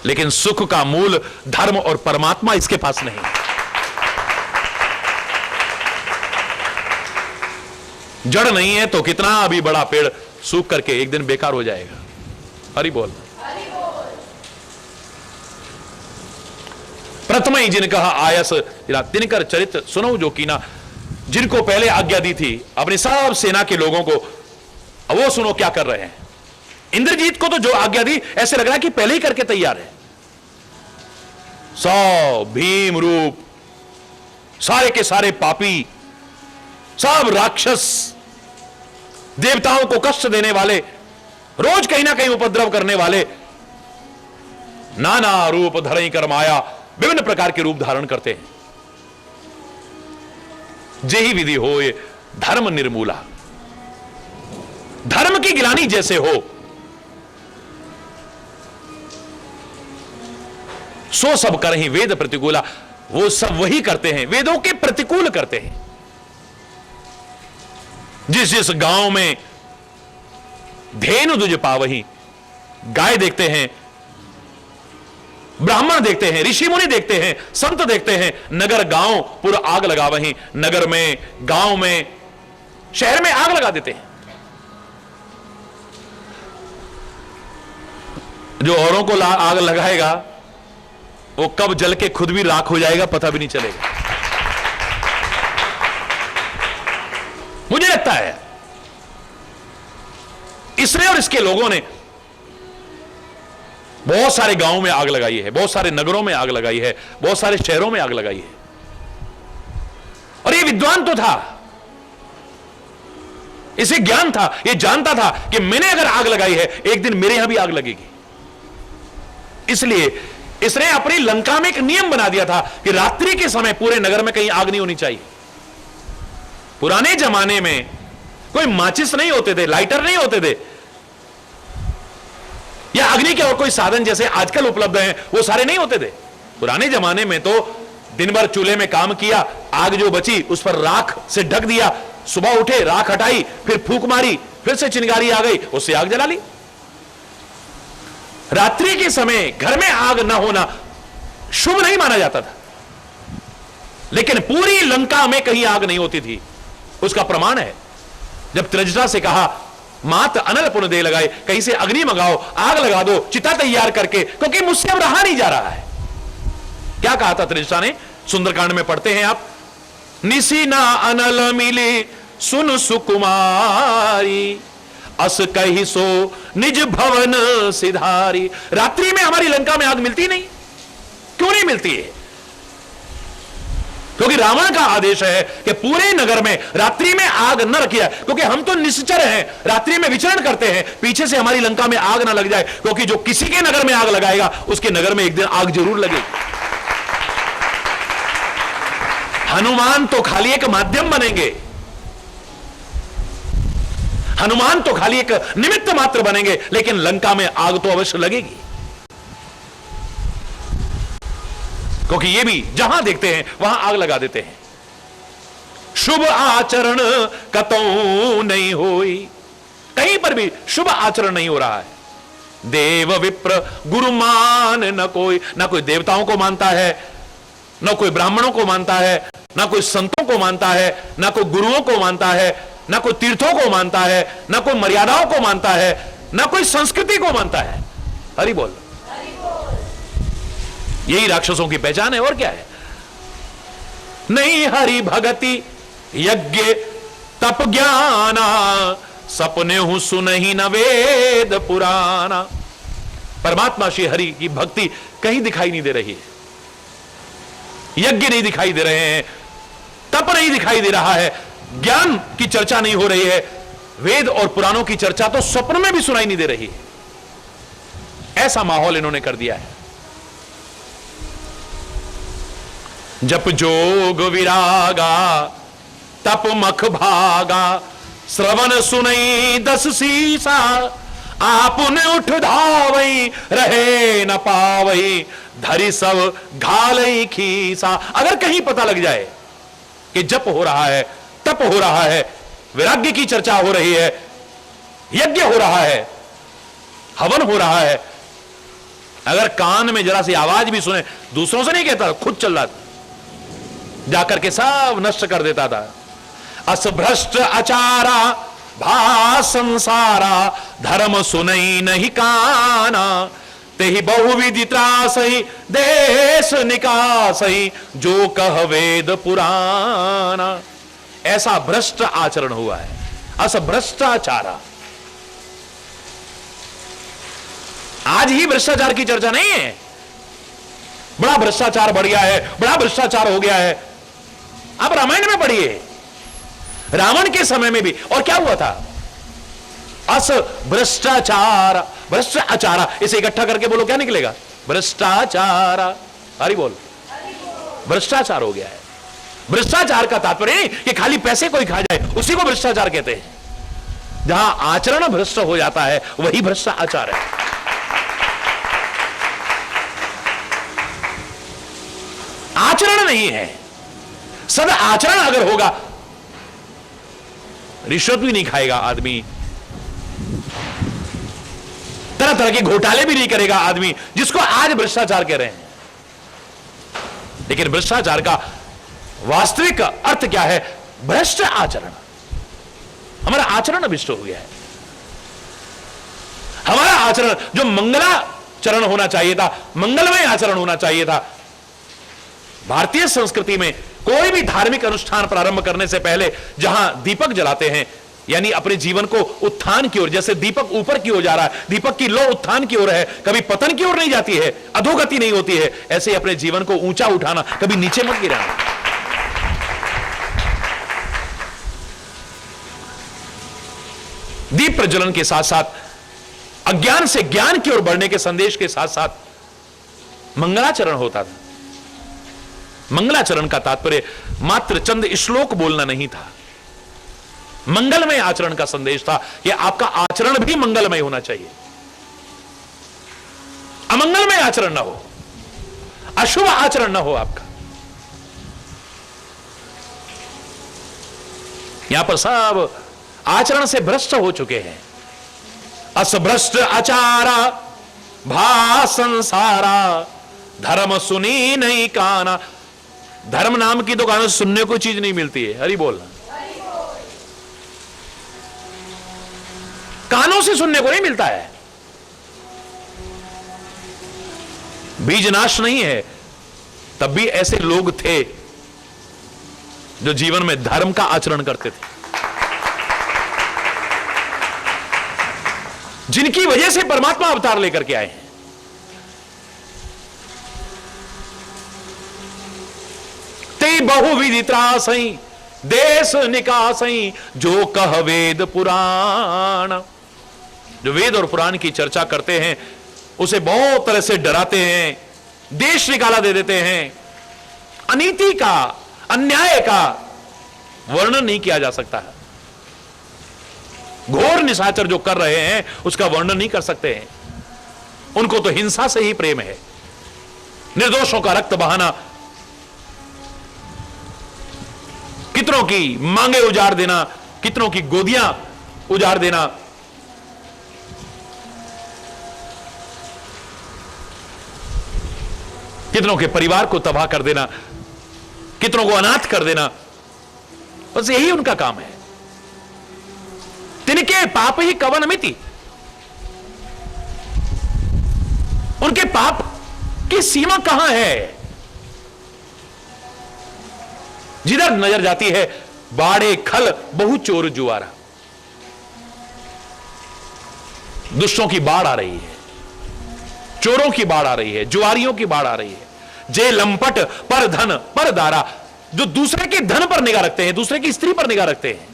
लेकिन सुख का मूल धर्म और परमात्मा इसके पास नहीं है। जड़ नहीं है तो कितना अभी बड़ा पेड़ सूख करके एक दिन बेकार हो जाएगा। हरि बोल। प्रथम ही जिन कहा आयस तिनकर चरित्र सुनो जो कीना, जिनको पहले आज्ञा दी थी अपनी सब सेना के लोगों को, वो सुनो क्या कर रहे हैं। इंद्रजीत को तो जो आज्ञा दी ऐसे लग रहा है कि पहले ही करके तैयार है। 100 भीम रूप, सारे के सारे पापी, सब राक्षस, देवताओं को कष्ट देने वाले, रोज कहीं ना कहीं उपद्रव करने वाले, नाना रूप धरई कर माया, विभिन्न प्रकार के रूप धारण करते हैं। जेही विधि हो ये धर्म निर्मूला, धर्म की गिलानी जैसे हो सो सब कर ही वेद प्रतिकूला, वो सब वही करते हैं, वेदों के प्रतिकूल करते हैं। जिस जिस गांव में धेनु दुज पावही, गाय देखते हैं, ब्राह्मण देखते हैं, ऋषि मुनि देखते हैं, संत देखते हैं, नगर गांव पूरा आग लगा वहीं, नगर में, गांव में, शहर में आग लगा देते हैं। जो औरों को आग लगाएगा वो कब जल के खुद भी राख हो जाएगा पता भी नहीं चलेगा। मुझे लगता है इसने और इसके लोगों ने बहुत सारे गांवों में आग लगाई है, बहुत सारे नगरों में आग लगाई है, बहुत सारे शहरों में आग लगाई है। और ये विद्वान तो था, इसे ज्ञान था, ये जानता था कि मैंने अगर आग लगाई है एक दिन मेरे यहां भी आग लगेगी। इसलिए इसने अपनी लंका में एक नियम बना दिया था कि रात्रि के समय पूरे नगर में कहीं आग नहीं होनी चाहिए। पुराने जमाने में कोई माचिस नहीं होते थे, लाइटर नहीं होते थे, या अग्नि के और कोई साधन जैसे आजकल उपलब्ध हैं वो सारे नहीं होते थे। पुराने जमाने में तो दिन भर चूल्हे में काम किया, आग जो बची उस पर राख से ढक दिया, सुबह उठे राख हटाई, फिर फूंक मारी, फिर से चिंगारी आ गई, उससे आग जला ली। रात्रि के समय घर में आग न होना शुभ नहीं माना जाता था, लेकिन पूरी लंका में कहीं आग नहीं होती थी। उसका प्रमाण है जब त्रिजटा से कहा मात अनल पुन दे लगाए, कहीं से अग्नि मंगाओ, आग लगा दो चिता तैयार करके, क्योंकि मुझसे अब रहा नहीं जा रहा है। क्या कहा था त्रिजटा ने? सुंदरकांड में पढ़ते हैं आप, निसी ना अनल मिली सुन सुकुमारी, अस कही सो निज भवन सिधारी। रात्रि में हमारी लंका में आग मिलती नहीं, क्यों नहीं मिलती है? क्योंकि रावण का आदेश है कि पूरे नगर में रात्रि में आग न रखिए, क्योंकि हम तो निश्चर हैं, रात्रि में विचरण करते हैं, पीछे से हमारी लंका में आग ना लग जाए, क्योंकि जो किसी के नगर में आग लगाएगा उसके नगर में एक दिन आग जरूर लगेगी। हनुमान तो खाली एक माध्यम बनेंगे, हनुमान तो खाली एक निमित्त मात्र बनेंगे, लेकिन लंका में आग तो अवश्य लगेगी। क्योंकि ये भी जहां देखते हैं वहां आग लगा देते हैं। शुभ आचरण कतौ नहीं होई, कहीं पर भी शुभ आचरण नहीं हो रहा है। देव विप्र गुरु मान न कोई, ना कोई देवताओं को मानता है, ना कोई ब्राह्मणों को मानता है, ना कोई संतों को मानता है, ना कोई गुरुओं को मानता है, ना कोई तीर्थों को मानता है, ना कोई मर्यादाओं को मानता है, ना कोई संस्कृति को मानता है। हरि बोल। यही राक्षसों की पहचान है, और क्या है? नहीं हरि भगति यज्ञ तप ज्ञाना, सपने हूं सुनहि न वेद पुराना। परमात्मा श्री हरि की भक्ति कहीं दिखाई नहीं दे रही है, यज्ञ नहीं दिखाई दे रहे हैं, तप नहीं दिखाई दे रहा है, ज्ञान की चर्चा नहीं हो रही है, वेद और पुराणों की चर्चा तो स्वप्न में भी सुनाई नहीं दे रही है। ऐसा माहौल इन्होंने कर दिया है। जप जोग विरागा तप मख भागा, श्रवण सुनई दस सीसा, आपने उठ धावई रहे न पावई, धरी सब घालई खीसा। अगर कहीं पता लग जाए कि जप हो रहा है, तप हो रहा है, वैराग्य की चर्चा हो रही है, यज्ञ हो रहा है, हवन हो रहा है, अगर कान में जरा सी आवाज भी सुने, दूसरों से नहीं कहता, खुद चल रहा था, जाकर के सब नष्ट कर देता था। असभ्रष्ट आचारा भा संसारा, धर्म सुनई नहीं काना, तेहि बहुविधि त्रासहि देश निकासहि, जो कह वेद पुराना। ऐसा भ्रष्ट आचरण हुआ है, असभ्रष्टाचारा। आज ही भ्रष्टाचार की चर्चा नहीं है, बड़ा भ्रष्टाचार बढ़ गया है, बड़ा भ्रष्टाचार हो गया है। आप रामायण में पढ़िए, रावण के समय में भी और क्या हुआ था? अस भ्रष्टाचार, भ्रष्टाचारा, इसे इकट्ठा करके बोलो क्या निकलेगा? भ्रष्टाचारा। हरि बोल। भ्रष्टाचार हो गया है। भ्रष्टाचार का तात्पर्य नहीं कि खाली पैसे कोई खा जाए, उसी को भ्रष्टाचार कहते हैं। जहां आचरण भ्रष्ट हो जाता है वही भ्रष्टाचार है। आचरण नहीं है, सद आचरण अगर होगा, रिश्वत भी नहीं खाएगा आदमी, तरह तरह के घोटाले भी नहीं करेगा आदमी, जिसको आज भ्रष्टाचार कह रहे हैं। लेकिन भ्रष्टाचार का वास्तविक अर्थ क्या है? भ्रष्ट आचरण। हमारा आचरण अभिष्ट हो गया है। हमारा आचरण जो मंगलाचरण होना चाहिए था, मंगलमय आचरण होना चाहिए था। भारतीय संस्कृति में कोई भी धार्मिक अनुष्ठान प्रारंभ करने से पहले जहां दीपक जलाते हैं, यानी अपने जीवन को उत्थान की ओर, जैसे दीपक ऊपर की ओर जा रहा है, दीपक की लौ उत्थान की ओर है, कभी पतन की ओर नहीं जाती है, अधोगति नहीं होती है, ऐसे अपने जीवन को ऊंचा उठाना, कभी नीचे मत गिराना। दीप प्रज्वलन के साथ साथ अज्ञान से ज्ञान की ओर बढ़ने के संदेश के साथ साथ मंगलाचरण होता था। मंगलाचरण का तात्पर्य मात्र चंद श्लोक बोलना नहीं था, मंगलमय आचरण का संदेश था कि आपका आचरण भी मंगलमय होना चाहिए। अमंगलमय आचरण ना हो, अशुभ आचरण ना हो आपका। यहां पर सब आचरण से भ्रष्ट हो चुके हैं। असभ्रष्ट आचारा भा संसारा, धर्म सुनी नहीं काना। धर्म नाम की दुकान सुनने को चीज नहीं मिलती है। हरि बोलना, कानों से सुनने को नहीं मिलता है। बीज नाश नहीं है। तब भी ऐसे लोग थे जो जीवन में धर्म का आचरण करते थे, जिनकी वजह से परमात्मा अवतार लेकर के आए हैं। ते बहुविधि त्रासई देश निकासई, जो कह वेद पुराण। जो वेद और पुराण की चर्चा करते हैं उसे बहुत तरह से डराते हैं, देश निकाला दे देते हैं। अनीति का, अन्याय का वर्णन नहीं किया जा सकता है। घोर निशाचर जो कर रहे हैं उसका वर्णन नहीं कर सकते हैं। उनको तो हिंसा से ही प्रेम है, निर्दोषों का रक्त बहाना, कितनों की मांगे उजाड़ देना, कितनों की गोदियां उजाड़ देना। कितनों के परिवार को तबाह कर देना, कितनों को अनाथ कर देना। बस यही उनका काम है। तिनके पाप ही कवन मिति। उनके पाप की सीमा कहां है? जिधर नजर जाती है बाड़े खल बहु चोर जुआरा। दुष्टों की बाढ़ आ रही है, चोरों की बाढ़ आ रही है, जुआरियों की बाढ़ आ रही है। जे लंपट पर धन पर दारा, जो दूसरे के धन पर निगाह रखते हैं, दूसरे की स्त्री पर निगाह रखते हैं।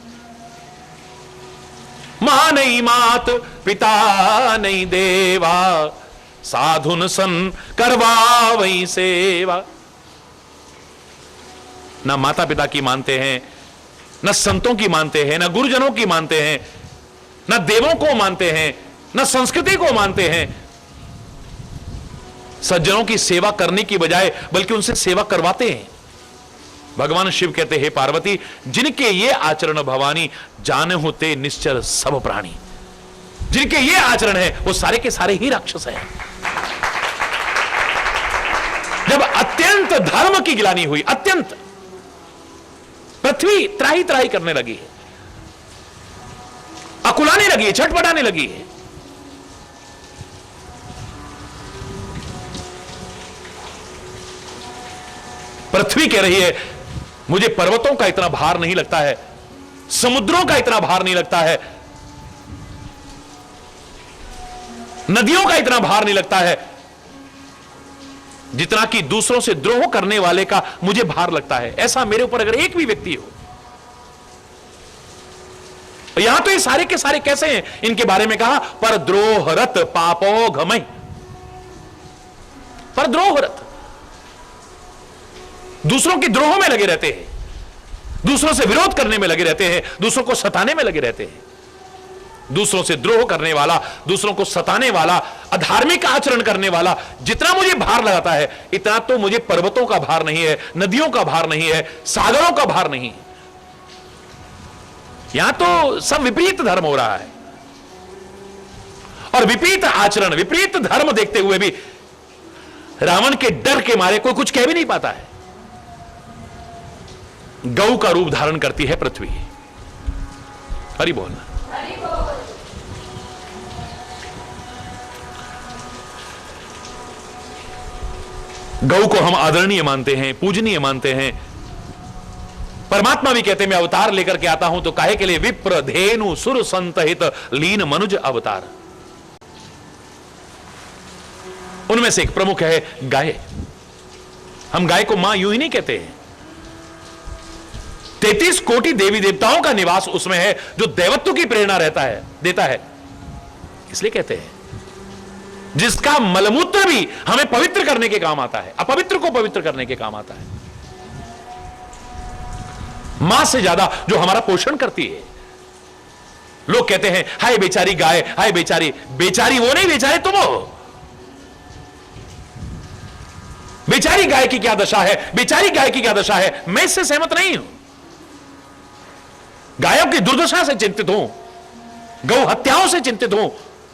मां नहीं मात, पिता नहीं देवा, साधुन सन करवा वही सेवा। ना माता पिता की मानते हैं, ना संतों की मानते हैं, ना गुरुजनों की मानते हैं, ना देवों को मानते हैं, ना संस्कृति को मानते हैं। सज्जनों की सेवा करने की बजाय बल्कि उनसे सेवा करवाते हैं। भगवान शिव कहते हैं, पार्वती जिनके ये आचरण भवानी, जाने होते निश्चर सब प्राणी। जिनके ये आचरण है वो सारे के सारे ही राक्षस हैं। जब अत्यंत धर्म की गिलानी हुई, अत्यंत, पृथ्वी त्राही त्राही करने लगी है, अकुलाने लगी है, छटपटाने लगी है। पृथ्वी कह रही है मुझे पर्वतों का इतना भार नहीं लगता है, समुद्रों का इतना भार नहीं लगता है, नदियों का इतना भार नहीं लगता है, जितना कि दूसरों से द्रोह करने वाले का मुझे भार लगता है। ऐसा मेरे ऊपर अगर एक भी व्यक्ति हो। यहां तो ये सारे के सारे कैसे हैं, इनके बारे में कहा पर द्रोहरत पापो घमय। पर द्रोहरत, दूसरों के द्रोह में लगे रहते हैं, दूसरों से विरोध करने में लगे रहते हैं, दूसरों को सताने में लगे रहते हैं। दूसरों से द्रोह करने वाला, दूसरों को सताने वाला, अधार्मिक आचरण करने वाला जितना मुझे भार लगाता है, इतना तो मुझे पर्वतों का भार नहीं है, नदियों का भार नहीं है, सागरों का भार नहीं है। यहां तो सब विपरीत धर्म हो रहा है, और विपरीत आचरण, विपरीत धर्म देखते हुए भी रावण के डर के मारे कोई कुछ कह भी नहीं पाता है। गौ का रूप धारण करती है पृथ्वी। हरि बोलना। गौ को हम आदरणीय मानते हैं, पूजनीय मानते हैं। परमात्मा भी कहते हैं मैं अवतार लेकर के आता हूं तो काहे के लिए? विप्र धेनु सुर संतहित लीन मनुज अवतार। उनमें से एक प्रमुख है गाय। हम गाय को मां यूं ही नहीं कहते हैं। 33 कोटि देवी देवताओं का निवास उसमें है, जो देवत्व की प्रेरणा देता है, इसलिए कहते हैं। जिसका मलमूत्र भी हमें पवित्र करने के काम आता है, अपवित्र को पवित्र करने के काम आता है। मां से ज्यादा जो हमारा पोषण करती है। लोग कहते हैं हाय बेचारी गाय, हाय बेचारी। बेचारी वो नहीं, बेचारे तुम हो। बेचारी गाय की क्या दशा है, बेचारी गाय की क्या दशा है, मैं इससे सहमत नहीं हूं। गायों की दुर्दशा से चिंतित हूं, गौ हत्याओं से चिंतित हूं।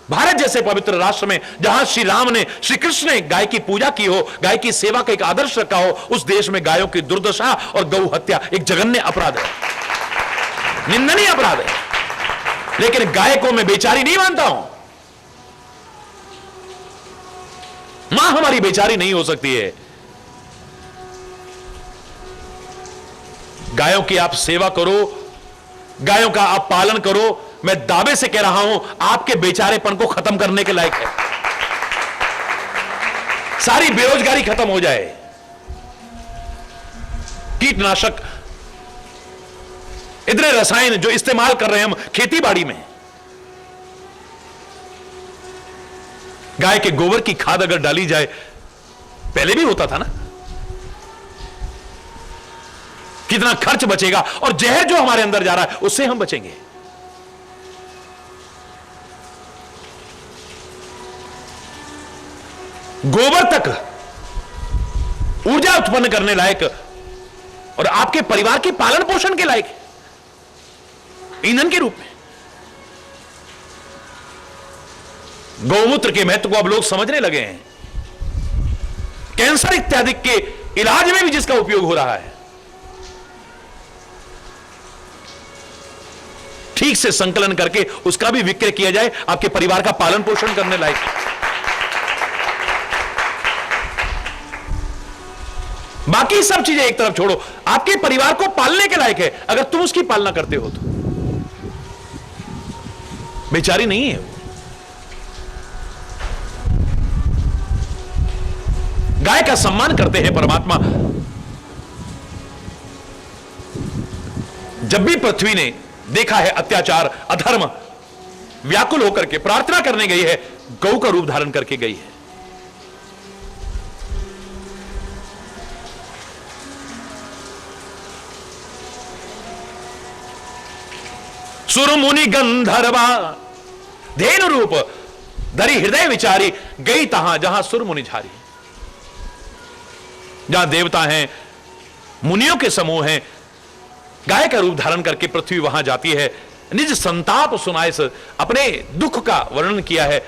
भारत जैसे पवित्र राष्ट्र में जहां श्री राम ने, श्री कृष्ण ने गाय की पूजा की हो, गाय की सेवा का एक आदर्श रखा हो, उस देश में गायों की दुर्दशा और गौ हत्या एक जघन्य अपराध है, निंदनीय अपराध है। लेकिन गाय को मैं बेचारी नहीं मानता हूं। मां हमारी बेचारी नहीं हो सकती है। गायों की आप सेवा करो, गायों का आप पालन करो। मैं दावे से कह रहा हूं, आपके बेचारेपन को खत्म करने के लायक है। सारी बेरोजगारी खत्म हो जाए। कीटनाशक, इतने रसायन जो इस्तेमाल कर रहे हैं हम खेती बाड़ी में, गाय के गोबर की खाद अगर डाली जाए, पहले भी होता था ना, कितना खर्च बचेगा। और जहर जो हमारे अंदर जा रहा है उससे हम बचेंगे। गोबर तक ऊर्जा उत्पन्न करने लायक और आपके परिवार के पालन पोषण के लायक ईंधन के रूप में। गौमूत्र के महत्व को अब लोग समझने लगे हैं। कैंसर इत्यादि के इलाज में भी जिसका उपयोग हो रहा है, ठीक से संकलन करके उसका भी विक्रय किया जाए, आपके परिवार का पालन पोषण करने लायक। बाकी सब चीजें एक तरफ छोड़ो, आपके परिवार को पालने के लायक है। अगर तुम उसकी पालना करते हो तो बेचारी नहीं है वो। गाय का सम्मान करते हैं परमात्मा। जब भी पृथ्वी ने देखा है अत्याचार, अधर्म, व्याकुल होकर के प्रार्थना करने गई है, गौ का रूप धारण करके गई है। सुर मुनि गंधर्वा धेनु रूप धरी हृदय विचारी, गई तहां जहां सुर मुनि झारी। जहां देवता हैं, मुनियों के समूह हैं, गाय का रूप धारण करके पृथ्वी वहां जाती है। निज संताप सुनाए से अपने दुख का वर्णन किया है।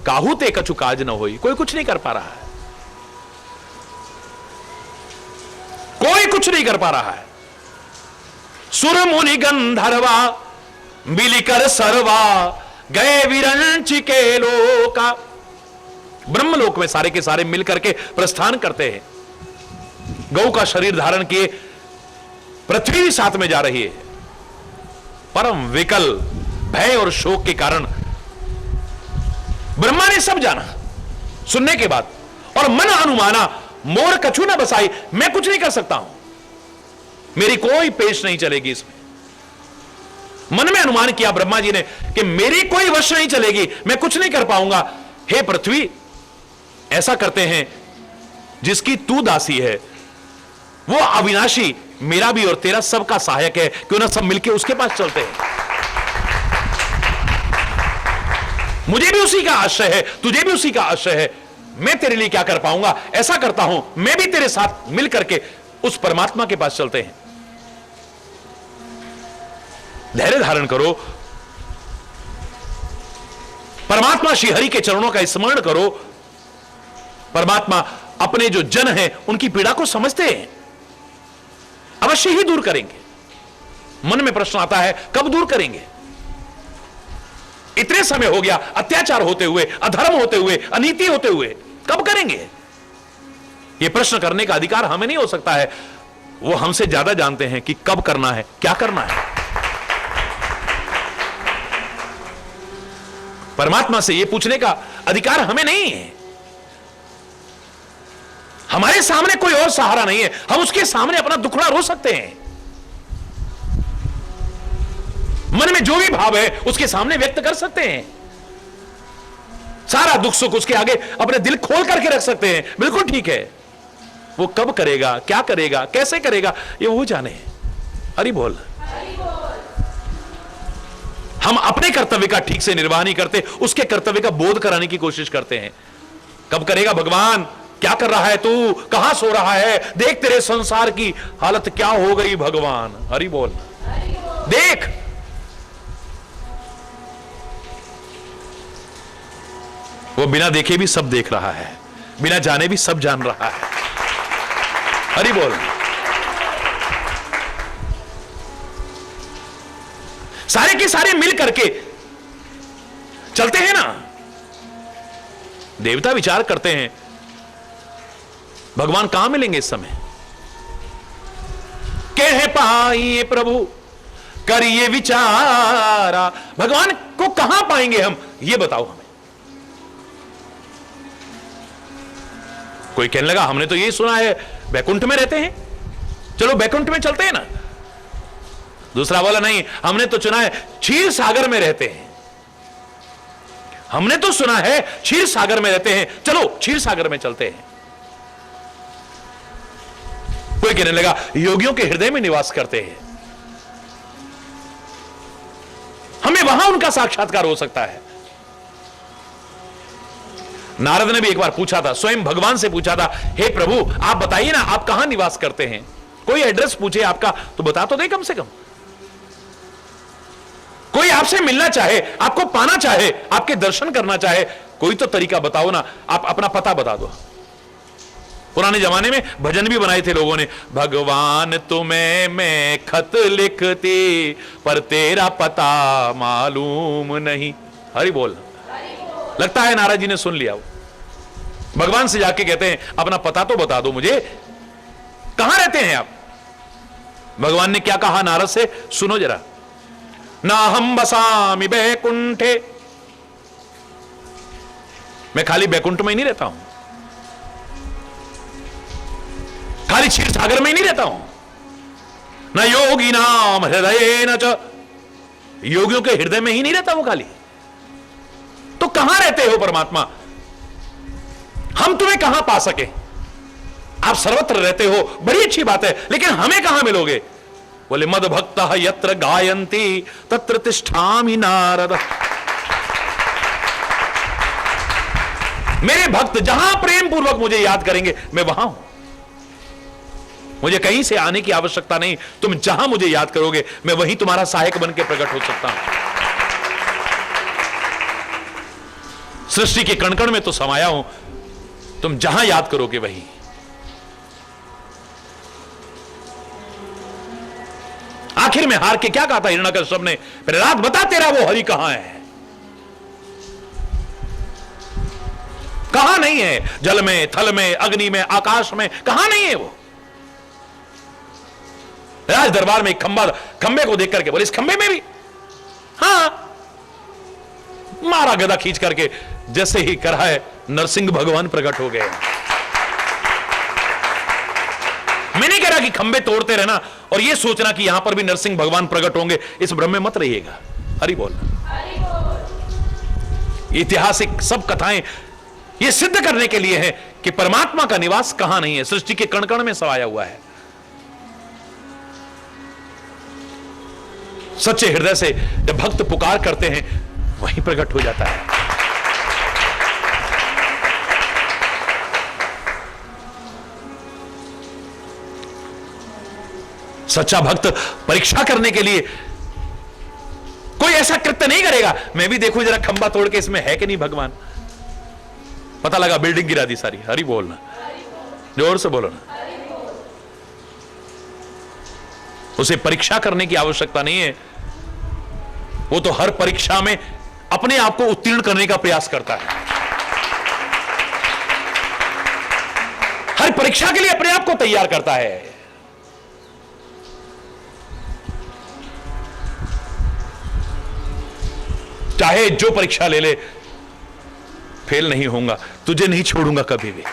काहू ते कछु काज न होई, कोई कुछ नहीं कर पा रहा है, कोई कुछ नहीं कर पा रहा है। सुर मुनि गंधर्वा मिलिकर सर्वा, गए विरंच के लोका। ब्रह्मलोक में सारे के सारे मिलकर के प्रस्थान करते हैं। गौ का शरीर धारण किए पृथ्वी भी साथ में जा रही है। परम विकल भय और शोक के कारण ब्रह्मा ने सब जाना सुनने के बाद, और मन अनुमाना मोर कछु न बसाई, मैं कुछ नहीं कर सकता हूं, मेरी कोई पेश नहीं चलेगी इसमें। मन में अनुमान किया ब्रह्मा जी ने कि मेरी कोई वश नहीं चलेगी, मैं कुछ नहीं कर पाऊंगा। हे पृथ्वी, ऐसा करते हैं, जिसकी तू दासी है वो अविनाशी मेरा भी और तेरा सबका सहायक है, क्यों ना सब मिलके उसके पास चलते हैं। मुझे भी उसी का आश्रय है, तुझे भी उसी का आश्रय है, मैं तेरे लिए क्या कर पाऊंगा। ऐसा करता हूं, मैं भी तेरे साथ मिल करके उस परमात्मा के पास चलते हैं। धैर्य धारण करो, परमात्मा श्री हरि के चरणों का स्मरण करो। परमात्मा अपने जो जन हैं उनकी पीड़ा को समझते हैं, अवश्य ही दूर करेंगे। मन में प्रश्न आता है, कब दूर करेंगे? इतने समय हो गया अत्याचार होते हुए, अधर्म होते हुए, अनीति होते हुए, कब करेंगे? यह प्रश्न करने का अधिकार हमें नहीं हो सकता है। वो हमसे ज्यादा जानते हैं कि कब करना है, क्या करना है। परमात्मा से यह पूछने का अधिकार हमें नहीं है। हमारे सामने कोई और सहारा नहीं है, हम उसके सामने अपना दुखड़ा रो सकते हैं। मन में जो भी भाव है उसके सामने व्यक्त कर सकते हैं। सारा दुख सुख उसके आगे अपने दिल खोल करके रख सकते हैं। बिल्कुल ठीक है। वो कब करेगा, क्या करेगा, कैसे करेगा, ये वो जाने। हरि बोल। हम अपने कर्तव्य का ठीक से निर्वाह नहीं करते, उसके कर्तव्य का बोध कराने की कोशिश करते हैं। कब करेगा भगवान, क्या कर रहा है तू, कहां सो रहा है, देख तेरे संसार की हालत क्या हो गई भगवान। हरि बोल। देख, वो बिना देखे भी सब देख रहा है, बिना जाने भी सब जान रहा है। हरि बोल। सारे के सारे मिल करके चलते हैं ना। देवता विचार करते हैं भगवान कहां मिलेंगे इस समय। कह पाइए प्रभु करिए विचारा, भगवान को कहां पाएंगे हम, ये बताओ हमें। कोई कहने लगा हमने तो यही सुना है बैकुंठ में रहते हैं, चलो बैकुंठ में चलते हैं ना। दूसरा बोला नहीं, हमने तो सुना है क्षीर सागर में रहते हैं। हमने तो सुना है क्षीर सागर में रहते हैं, चलो क्षीर सागर में चलते हैं। कोई कहने लगा योगियों के हृदय में निवास करते हैं, हमें वहां उनका साक्षात्कार हो सकता है। नारद ने भी एक बार पूछा था, स्वयं भगवान से पूछा था, हे प्रभु आप बताइए ना आप कहां निवास करते हैं। कोई एड्रेस पूछे आपका तो बता तो दे कम से कम। कोई आपसे मिलना चाहे, आपको पाना चाहे, आपके दर्शन करना चाहे, कोई तो तरीका बताओ ना, आप अपना पता बता दो। पुराने जमाने में भजन भी बनाए थे लोगों ने, भगवान तुम्हें मैं खत लिखती पर तेरा पता मालूम नहीं। हरि बोल। लगता है नारद जी ने सुन लिया। वो भगवान से जाके कहते हैं अपना पता तो बता दो मुझे, कहां रहते हैं आप। भगवान ने क्या कहा नारद से, सुनो जरा। ना हम बसामि बैकुंठे, मैं खाली बैकुंठ में ही नहीं रहता हूं, खाली क्षीर सागर में ही नहीं रहता हूं। न योगी नाम हृदय न च, योगियों के हृदय में ही नहीं रहता हूं खाली। तो कहां रहते हो परमात्मा, हम तुम्हें कहां पा सके। आप सर्वत्र रहते हो, बड़ी अच्छी बात है, लेकिन हमें कहां मिलोगे। बोले मद भक्त यत्र गायन्ति तत्र तिष्ठामि नारद। मेरे भक्त जहां प्रेम पूर्वक मुझे याद करेंगे मैं वहां हूं, मुझे कहीं से आने की आवश्यकता नहीं। तुम जहां मुझे याद करोगे मैं वहीं तुम्हारा सहायक बन के प्रकट हो सकता हूं। सृष्टि के कण कण में तो समाया हूं, तुम जहां याद करोगे वहीं। आखिर में हार के क्या कहा था हिरण्यकश्यप ने, प्रहलाद बता तेरा वो हरि कहां है। कहां नहीं है, जल में, थल में, अग्नि में, आकाश में, कहां नहीं है वो। राज दरबार में एक खंबे को देख करके बोले इस खंबे में भी, हाँ, मारा गदा खींच करके, जैसे ही करा है नरसिंह भगवान प्रकट हो गए। मैं नहीं कह रहा कि खंबे तोड़ते रहना और यह सोचना कि यहां पर भी नरसिंह भगवान प्रकट होंगे, इस भ्रम में मत रहिएगा। हरि बोल। ऐतिहासिक सब कथाएं यह सिद्ध करने के लिए है कि परमात्मा का निवास कहां नहीं है, सृष्टि के कण कण में समाया हुआ है। सच्चे हृदय से जब भक्त पुकार करते हैं वहीं प्रकट हो जाता है। सच्चा भक्त परीक्षा करने के लिए कोई ऐसा कृत्य नहीं करेगा, मैं भी देखूं जरा खंबा तोड़ के इसमें है कि नहीं भगवान। पता लगा बिल्डिंग गिरा दी सारी। हरि बोलना, जोर से बोलो ना। उसे परीक्षा करने की आवश्यकता नहीं है, वो तो हर परीक्षा में अपने आप को उत्तीर्ण करने का प्रयास करता है। हर परीक्षा के लिए अपने आप को तैयार करता है। चाहे जो परीक्षा ले ले, फेल नहीं होऊंगा, तुझे नहीं छोड़ूंगा कभी भी।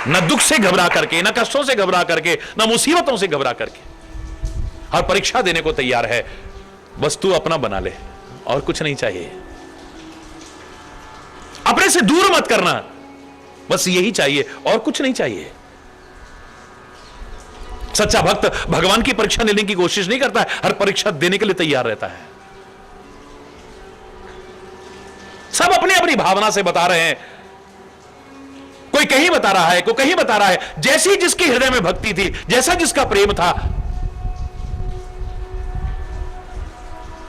न दुख से घबरा करके, न कष्टों से घबरा करके, न मुसीबतों से घबरा करके, हर परीक्षा देने को तैयार है। बस तू अपना बना ले, और कुछ नहीं चाहिए। अपने से दूर मत करना, बस यही चाहिए, और कुछ नहीं चाहिए। सच्चा भक्त भगवान की परीक्षा लेने की कोशिश नहीं करता है, हर परीक्षा देने के लिए तैयार रहता है। सब अपनी अपनी भावना से बता रहे हैं कोई कहीं बता रहा है, कोई कहीं बता रहा है। जैसी जिसकी हृदय में भक्ति थी, जैसा जिसका प्रेम था,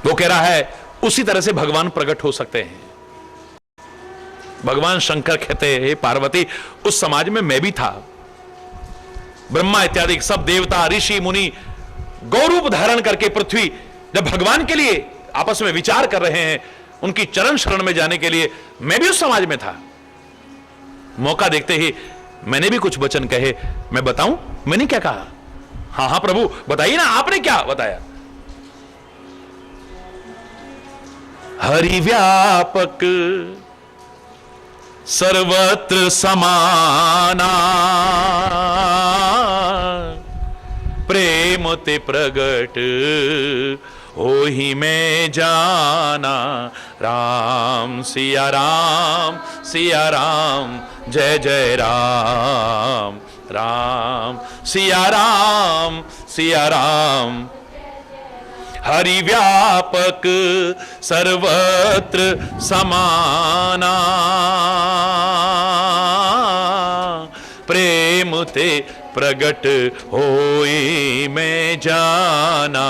वो कह रहा है उसी तरह से भगवान प्रकट हो सकते हैं। भगवान शंकर कहते हैं, हे पार्वती, उस समाज में मैं भी था। ब्रह्मा इत्यादि सब देवता, ऋषि, मुनि गौरूप धारण करके पृथ्वी जब भगवान के लिए आपस में विचार कर रहे हैं, उनकी चरण शरण में जाने के लिए, मैं भी उस समाज में था। मौका देखते ही मैंने भी कुछ वचन कहे। मैं बताऊं मैंने क्या कहा? हाँ हाँ प्रभु बताइए ना, आपने क्या बताया? हरि व्यापक सर्वत्र समाना, प्रेम ते प्रगट हो ही मैं जाना। राम सिया राम, सिया राम, जय जय राम। राम सिया राम, सिया राम। हरि व्यापक सर्वत्र समाना, प्रेम ते प्रगट होई मैं जाना।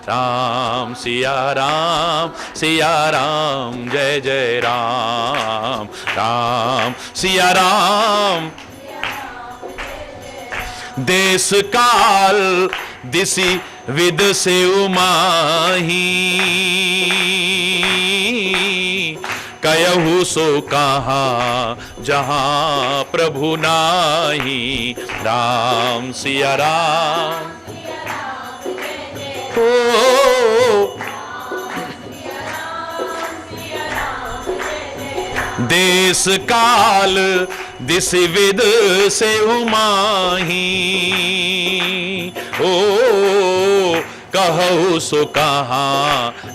राम सिया राम, सिया राम, जय जय राम। राम सिया राम। देश काल दिशि विद से उमाही, कयहु सो कहा जहां प्रभु नाही। राम सिया राम। ओ देश काल दिस विद से उमाही, ओ कहु सो कहा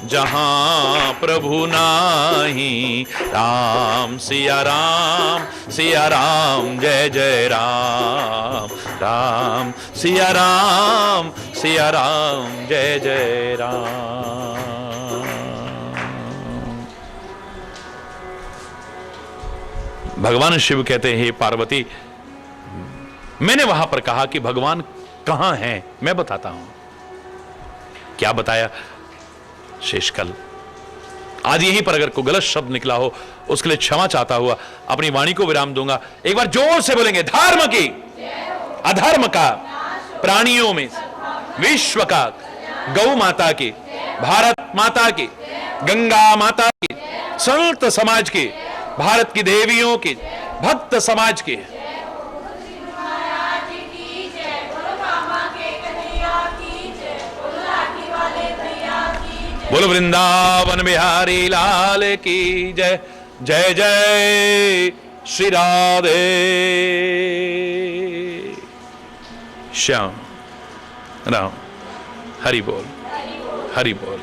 जहां प्रभु नाही। राम सिया राम, सिया राम, जय जय राम। राम सिया राम, सिया राम, जय जय राम। भगवान शिव कहते हैं, हे पार्वती, मैंने वहां पर कहा कि भगवान कहां हैं, मैं बताता हूं। क्या बताया? शेषकल। आज यहीं पर अगर कोई गलत शब्द निकला हो, उसके लिए क्षमा चाहता हुआ अपनी वाणी को विराम दूंगा। एक बार जोर से बोलेंगे, धर्म की, अधर्म का, प्राणियों में, विश्व का, गौ माता की, भारत माता की, गंगा माता की, संत समाज की, भारत की देवियों की, भक्त समाज की। बोलो वृंदावन बिहारी लाल की जय। जय जय श्री राधे श्याम राम। हरि बोल, हरि बोल।